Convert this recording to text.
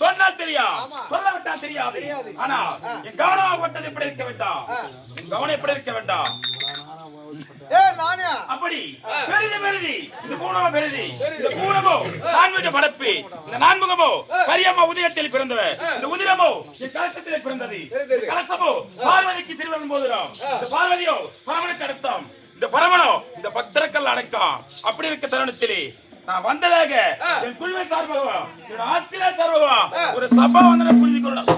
சொன்னால் தெரியும், சொல்லவிட்டால் தெரியாது. ஆனா என் கவனம் பட்டது எப்படி இருக்க வேண்டாம், என் கவனம் எப்படி இருக்க வேண்டாம். அப்படி பெரிதி பெரிதி இந்த பூனமோ பெரிதி, இந்த பூனமோ நான்முக படப்பி, இந்த நான்முகமோ கரியம்மா உதயத்தில் பிறந்தவர், இந்த உதிரமோ என் கலசத்திலே பிறந்தது, கலசமோ பார்வதிக்கு திருவன் போதும், இந்த பார்வதியோ பரமனுக்கு அடக்கம், இந்த பரமனோ இந்த பக்தர்கள் அடக்கம். அப்படி இருக்க தருணத்திலே நான் வந்ததாக என் குழுவை சார்பாகவா என் ஆசிரியர் சார்பாகவா ஒரு சபா வந்து புரிஞ்சு கொள்ளலாம்.